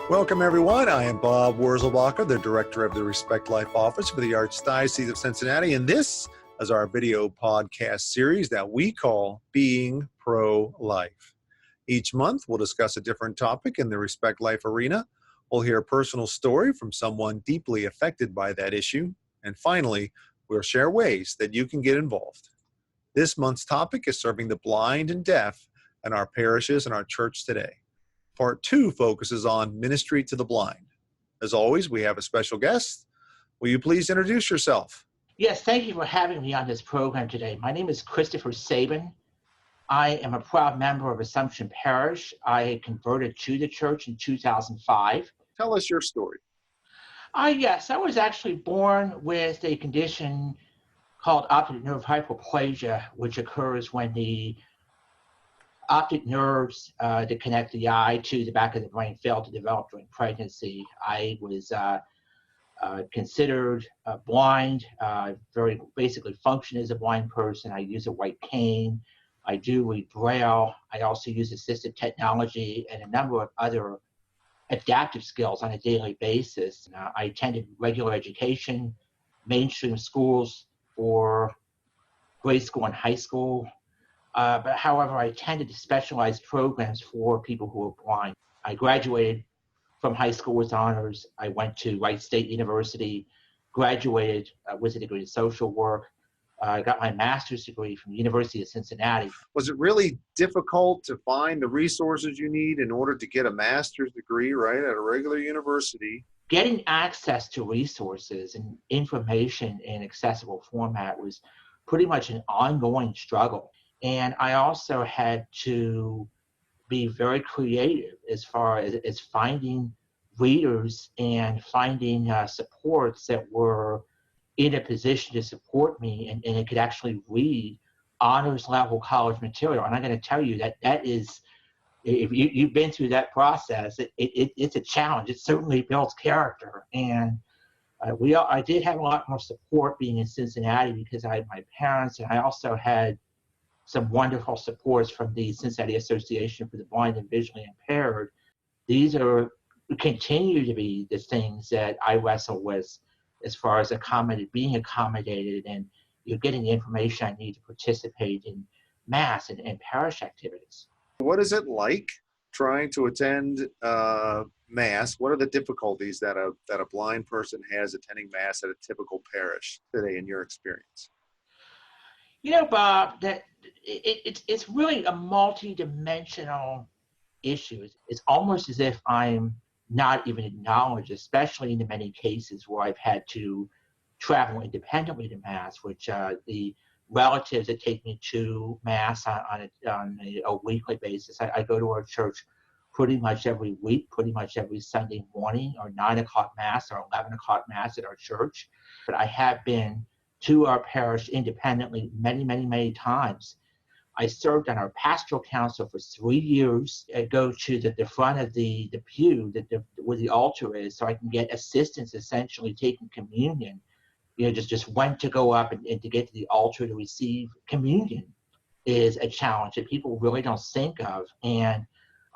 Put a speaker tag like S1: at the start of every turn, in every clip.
S1: Welcome, everyone. I am Bob Wurzelbacher, the director of the Respect Life Office for the Archdiocese of Cincinnati, and this is our video podcast series that we call Being Pro-Life. Each month, we'll discuss a different topic in the Respect Life arena. We'll hear a personal story from someone deeply affected by that issue. And finally, we'll share ways that you can get involved. This month's topic is serving the blind and deaf in our parishes and our church today. Part 2 focuses on ministry to the blind. As always, we have a special guest. Will you please introduce yourself?
S2: Yes, thank you for having me on this program today. My name is Christopher Sabine. I am a proud member of Assumption Parish. I converted to the church in 2005.
S1: Tell us your story.
S2: Yes, I was actually born with a condition called optic nerve hypoplasia, which occurs when the optic nerves that connect the eye to the back of the brain fail to develop during pregnancy. I was considered blind, very basically function as a blind person. I use a white cane. I do read Braille. I also use assistive technology and a number of other adaptive skills on a daily basis. I attended regular education, mainstream schools for grade school and high school. But however, I attended specialized programs for people who are blind. I graduated from high school with honors. I went to Wright State University, graduated with a degree in social work. I got my master's degree from the University of Cincinnati.
S1: Was it really difficult to find the resources you need in order to get a master's degree, right, at a regular university?
S2: Getting access to resources and information in accessible format was pretty much an ongoing struggle. And I also had to be very creative as far as finding readers and finding supports that were in a position to support me and it could actually read honors level college material. And I'm going to tell you that is, if you've been through that process, it's a challenge. It certainly builds character. And I did have a lot more support being in Cincinnati because I had my parents, and I also had some wonderful supports from the Cincinnati Association for the Blind and Visually Impaired. These continue to be the things that I wrestle with as far as being accommodated and getting the information I need to participate in Mass and parish activities.
S1: What is it like trying to attend Mass? What are the difficulties that a blind person has attending Mass at a typical parish today in your experience?
S2: Bob, that it's really a multi-dimensional issue. It's almost as if I'm not even acknowledged, especially in the many cases where I've had to travel independently to Mass, which the relatives that take me to Mass on a weekly basis. I go to our church pretty much every week, pretty much every Sunday morning, or 9 o'clock Mass or 11 o'clock Mass at our church. But I have been to our parish independently many, many, many times. I served on our pastoral council for 3 years. I go to the front of the pew where the altar is so I can get assistance essentially taking communion. Just when to go up and to get to the altar to receive communion is a challenge that people really don't think of. And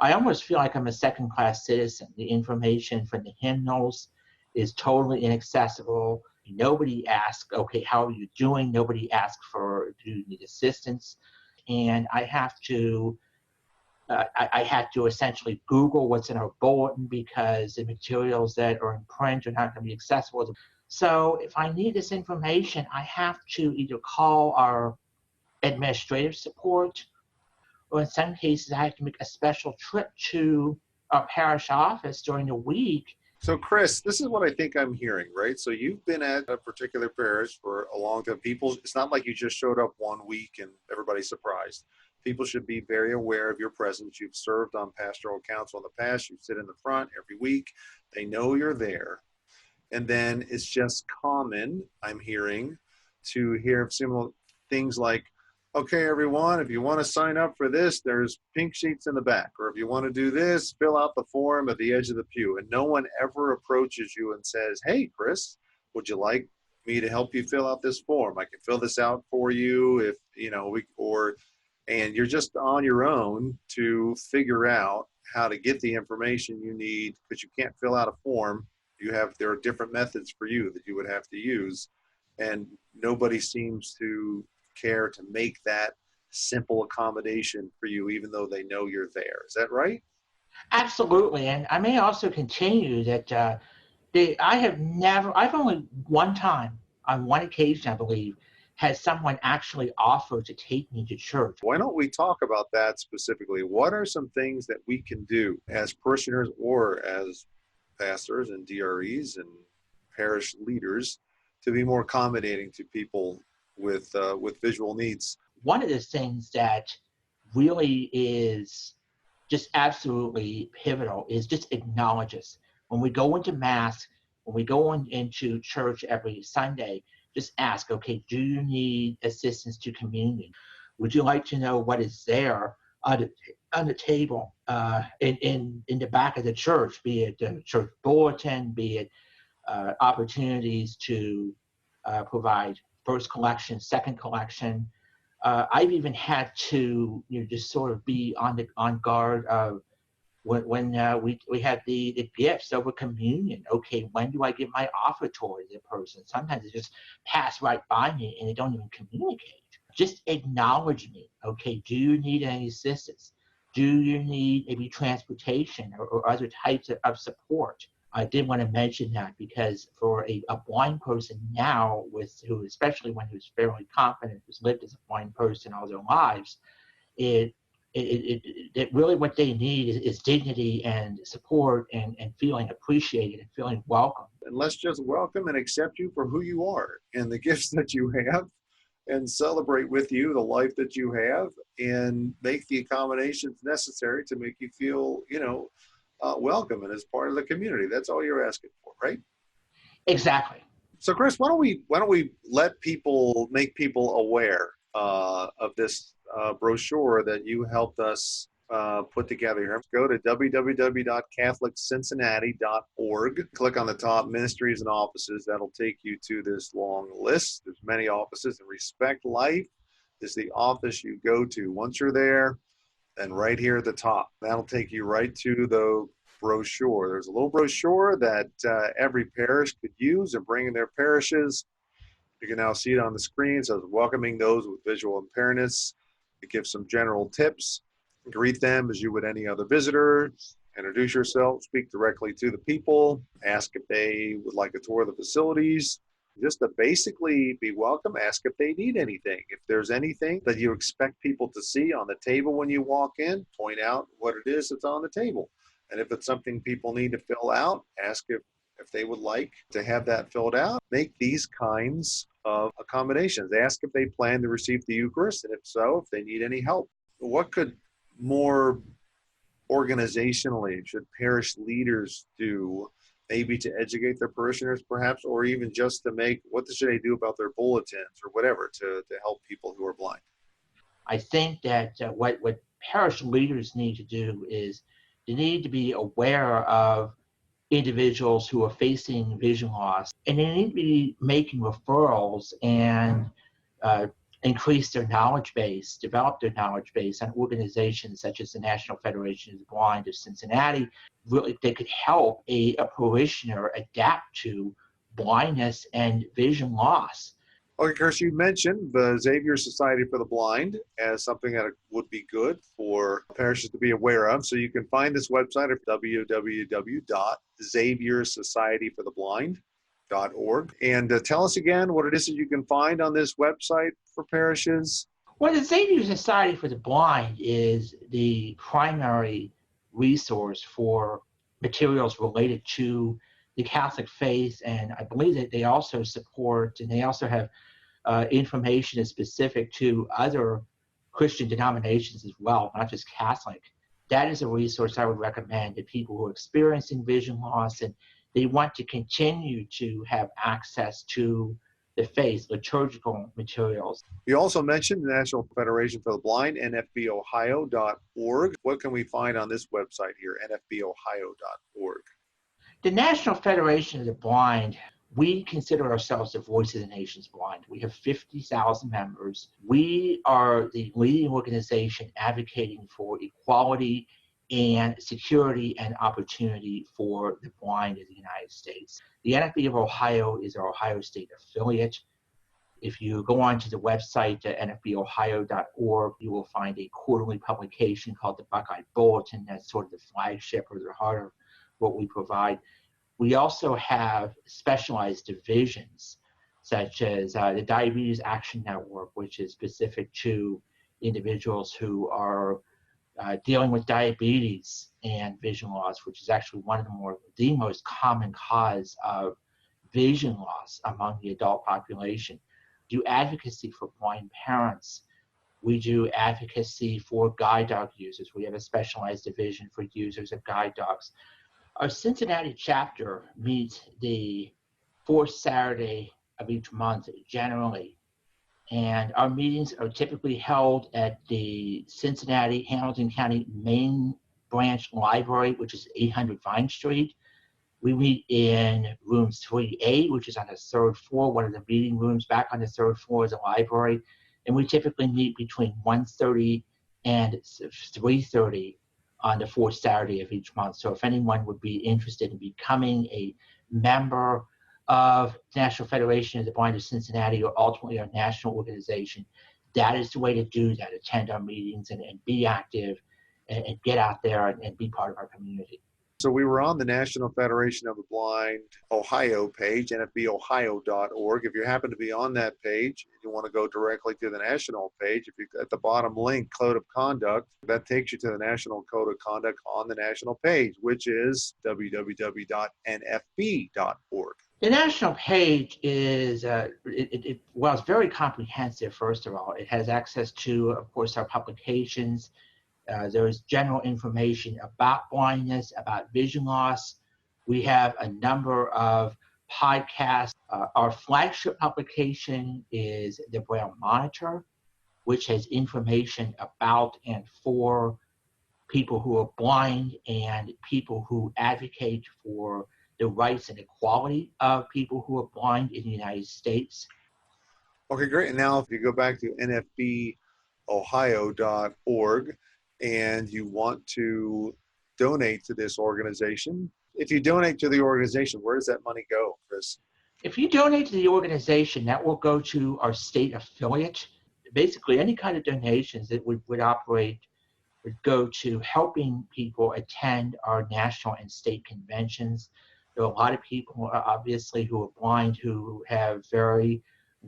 S2: I almost feel like I'm a second-class citizen. The information from the hymnals is totally inaccessible. Nobody asks, okay, how are you doing? Nobody asks do you need assistance? And I have to essentially Google what's in our bulletin because the materials that are in print are not going to be accessible. So if I need this information, I have to either call our administrative support, or in some cases, I have to make a special trip to our parish office during the week.
S1: So, Chris, this is what I think I'm hearing, right? So you've been at a particular parish for a long time. It's not like you just showed up one week and everybody's surprised. People should be very aware of your presence. You've served on pastoral council in the past. You sit in the front every week. They know you're there. And then it's just common, I'm hearing, to hear similar things like, okay, everyone, if you want to sign up for this, there's pink sheets in the back. Or if you want to do this, fill out the form at the edge of the pew. And no one ever approaches you and says, hey, Chris, would you like me to help you fill out this form? I can fill this out for you if, and you're just on your own to figure out how to get the information you need, because you can't fill out a form. There are different methods for you that you would have to use, and nobody seems to care to make that simple accommodation for you, even though they know you're there. Is that right?
S2: Absolutely. And I may also continue that I've only one time, on one occasion, I believe, has someone actually offered to take me to church.
S1: Why don't we talk about that specifically? What are some things that we can do as parishioners or as pastors and DREs and parish leaders to be more accommodating to people with visual needs?
S2: One of the things that really is just absolutely pivotal is just acknowledge us. When we go into Mass, when we go into church every Sunday, just ask, okay, do you need assistance to communion? Would you like to know what is there on the table in the back of the church, be it the church bulletin, be it opportunities to provide first collection, second collection. I've even had to just sort of be on guard of when we had the gifts over communion. Okay, when do I give my offertory to the person? Sometimes they just pass right by me and they don't even communicate. Just acknowledge me. Okay, do you need any assistance? Do you need maybe transportation or other types of support? I did want to mention that because for a blind person now, especially when who's fairly confident, who's lived as a blind person all their lives, it really what they need is dignity and support and feeling appreciated and feeling welcome.
S1: And let's just welcome and accept you for who you are and the gifts that you have, and celebrate with you the life that you have, and make the accommodations necessary to make you feel, welcome and as part of the community. That's all you're asking for, right?
S2: Exactly.
S1: So, Chris, why don't we make people aware of this brochure that you helped us put together here? Go to www.catholiccincinnati.org. Click on the top Ministries and Offices. That'll take you to this long list. There's many offices, and Respect Life is the office you go to. Once you're there, then right here at the top, that'll take you right to the brochure. There's a little brochure that every parish could use and bring in their parishes. You can now see it on the screen. It says welcoming those with visual impairments. It gives some general tips. Greet them as you would any other visitor. Introduce yourself. Speak directly to the people. Ask if they would like a tour of the facilities. Just to basically be welcome. Ask if they need anything. If there's anything that you expect people to see on the table when you walk in, point out what it is that's on the table. And if it's something people need to fill out, ask if they would like to have that filled out. Make these kinds of accommodations. Ask if they plan to receive the Eucharist, and if so, if they need any help. What could more organizationally should parish leaders do, maybe to educate their parishioners perhaps, or even just to what should they do about their bulletins or whatever to help people who are blind?
S2: I think that what parish leaders need to do is they need to be aware of individuals who are facing vision loss, and they need to be making referrals and increase their knowledge base, develop their knowledge base on organizations such as the National Federation of the Blind of Cincinnati. Really, they could help a parishioner adapt to blindness and vision loss.
S1: Okay, Chris, you mentioned the Xavier Society for the Blind as something that would be good for parishes to be aware of. So you can find this website at www.xaviersocietyfortheblind.org. And tell us again what it is that you can find on this website for parishes.
S2: Well, the Xavier Society for the Blind is the primary resource for materials related to the Catholic faith, and I believe that they also support, and they also have information is specific to other Christian denominations as well, not just Catholic. That is a resource I would recommend to people who are experiencing vision loss and they want to continue to have access to the faith, liturgical materials.
S1: You also mentioned the National Federation for the Blind, nfbohio.org. What can we find on this website here, nfbohio.org?
S2: The National Federation of the Blind, we consider ourselves the voice of the nation's blind. We have 50,000 members. We are the leading organization advocating for equality and security and opportunity for the blind in the United States. The NFB of Ohio is our Ohio State affiliate. If you go onto the website at nfbohio.org, you will find a quarterly publication called the Buckeye Bulletin. That's sort of the flagship or the heart of what we provide. We also have specialized divisions, such as the Diabetes Action Network, which is specific to individuals who are dealing with diabetes and vision loss, which is actually one of the most common cause of vision loss among the adult population. Do advocacy for blind parents. We do advocacy for guide dog users. We have a specialized division for users of guide dogs. Our Cincinnati chapter meets the fourth Saturday of each month generally, and our meetings are typically held at the Cincinnati Hamilton County Main Branch Library, which is 800 Vine Street. We meet in room 3A, which is on the third floor, one of the meeting rooms. Back on the third floor is a library. And we typically meet between 1:30 and 3:30 on the fourth Saturday of each month. So if anyone would be interested in becoming a member of the National Federation of the Blind of Cincinnati, or ultimately our national organization, that is the way to do that. Attend our meetings and be active and get out there and be part of our community.
S1: So we were on the National Federation of the Blind Ohio page, nfbohio.org. If you happen to be on that page, you want to go directly to the national page. If you at the bottom link, Code of Conduct, that takes you to the National Code of Conduct on the national page, which is www.nfb.org.
S2: The national page is, it's very comprehensive, first of all. It has access to, of course, our publications. There is general information about blindness, about vision loss. We have a number of podcasts. Our flagship publication is the Braille Monitor, which has information about and for people who are blind and people who advocate for the rights and equality of people who are blind in the United States.
S1: Okay, great. And now if you go back to nfbohio.org, and you want to donate to this organization, if you donate to the organization, where does that money go, Chris?
S2: If you donate to the organization, that will go to our state affiliate. Basically, any kind of donations that would operate would go to helping people attend our national and state conventions. There are a lot of people, obviously, who are blind who have very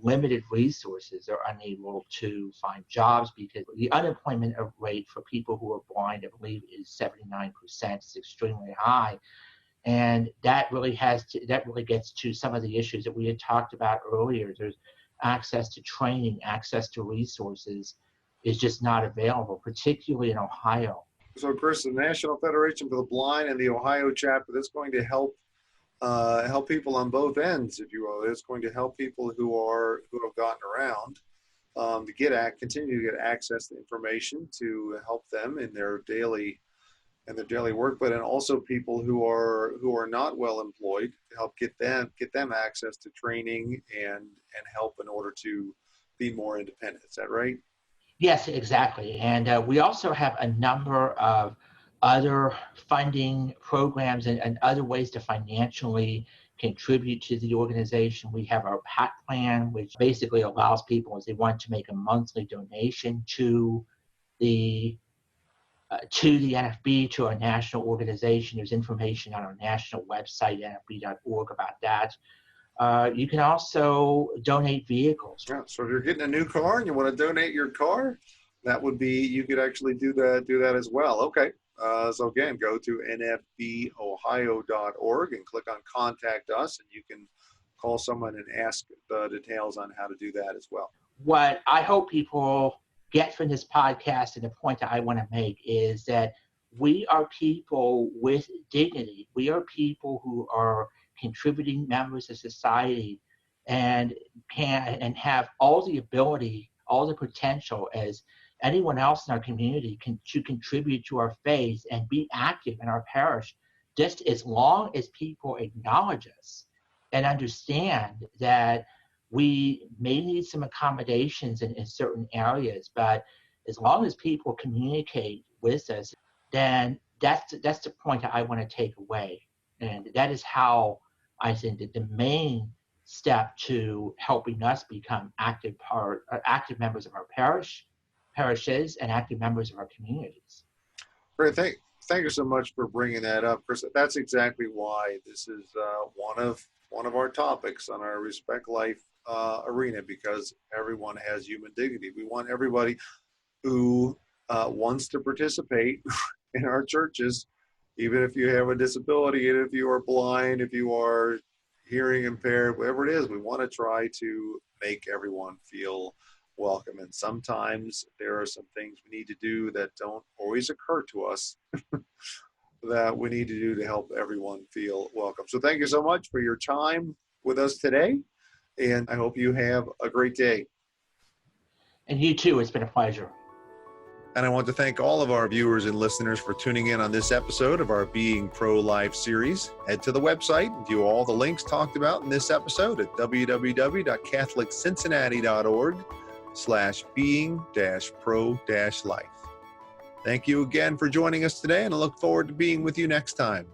S2: limited resources. Are unable to find jobs because the unemployment rate for people who are blind, I believe, is 79%. It's extremely high, and that really gets to some of the issues that we had talked about earlier. There's access to training, access to resources is just not available, particularly in Ohio.
S1: So, Chris, the National Federation for the Blind and the Ohio chapter, that's going to help people on both ends, if you will. It's going to help people who have gotten around to continue to get access to information to help them in their daily work, but and also people who are not well employed to help get them access to training and help in order to be more independent. Is that right?
S2: Yes, exactly. And we also have a number of other funding programs and other ways to financially contribute to the organization. We have our PAC plan, which basically allows people, if they want to make a monthly donation to the NFB, to our national organization. There's information on our national website, nfb.org, about that. You can also donate vehicles.
S1: Yeah, so if you're getting a new car and you want to donate your car, that would be, you could actually do that as well. Okay. So again, go to nfbohio.org and click on Contact Us, and you can call someone and ask the details on how to do that as well.
S2: What I hope people get from this podcast, and the point that I want to make, is that we are people with dignity. We are people who are contributing members of society and have all the ability, all the potential as anyone else in our community to contribute to our faith and be active in our parish, just as long as people acknowledge us and understand that we may need some accommodations in certain areas, but as long as people communicate with us, then that's the point that I want to take away. And that is how I think that the main step to helping us become active members of our parishes, and active members of our communities.
S1: Great. Thank you so much for bringing that up, Chris. That's exactly why this is one of our topics on our Respect Life arena, because everyone has human dignity. We want everybody who wants to participate in our churches, even if you have a disability, and if you are blind, if you are hearing impaired, whatever it is, we want to try to make everyone feel welcome. And sometimes there are some things we need to do that don't always occur to us that we need to do to help everyone feel welcome. So thank you so much for your time with us today, and I hope you have a great day.
S2: And you too, it's been a pleasure.
S1: And I want to thank all of our viewers and listeners for tuning in on this episode of our Being Pro-Life series. Head to the website and view all the links talked about in this episode at www.catholiccincinnati.org/being-pro-life. Thank you again for joining us today, and I look forward to being with you next time.